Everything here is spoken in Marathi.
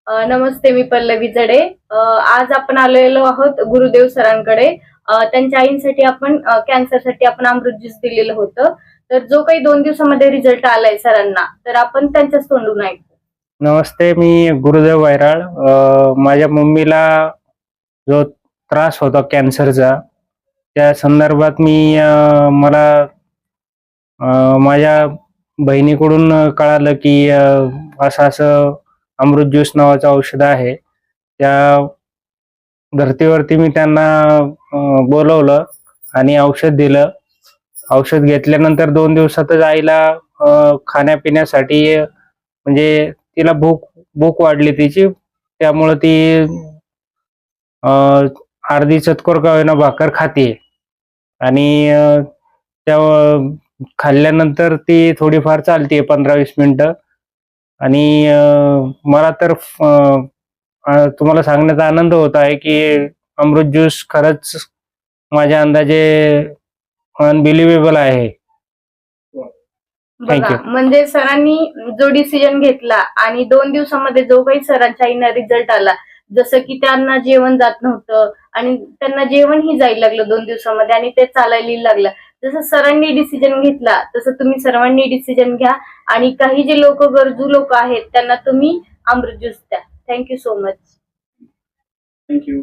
नमस्ते, मी पल्लवी जडे. आज आपण आलेलो आहोत गुरुदेव सरांकडे. त्यांच्या आईंसाठी आपण कॅन्सरसाठी आपण अमृत ज्यूस दिलेलं होतं. तर जो काही 2 दिवसामध्ये रिझल्ट आलाय सरांना, तर आपण त्यांच्याच तोंडून ऐकू. नमस्ते, मी गुरुदेव वैराळ. माझ्या मम्मीला जो त्रास होता कॅन्सरचा, त्या संदर्भात मला माझ्या बहिणीकडून कळालं की असं असं अमृत ज्यूस नावाचं औषध आहे. त्या धर्तीवरती मी त्यांना बोलवलं आणि औषध दिलं. औषध घेतल्यानंतर 2 दिवसातच आईला खाण्यापिण्यासाठी म्हणजे तिला भूक भूक वाढली तिची. त्यामुळं ती अर्धी चतकोर का होईना भाकर खाते आणि त्या खाल्ल्यानंतर ती थोडीफार चालते 15-20 मिनिटं. आणि मला तर तुम्हाला सांगण्याचा आनंद होत आहे की अमृत ज्यूस खरंच माझ्या अंदाजे अनबिलिव्हेबल आहे. बघा, थँक्यू. म्हणजे सरांनी जो डिसिजन घेतला आणि 2 दिवसामध्ये जो काही सरांच्या आईंना रिझल्ट आला, जसं की त्यांना जेवण जात नव्हतं आणि त्यांना जेवणही जायला लागलं 2 दिवसामध्ये आणि ते चालायला लागलं. जसं सरांनी डिसिजन घेतला, तसं तुम्ही सर्वांनी डिसिजन घ्या आणि काही जे गरजू लोक आहेत त्यांना तुम्ही अमृत ज्यूस द्या. Thank you so much. थँक्यू.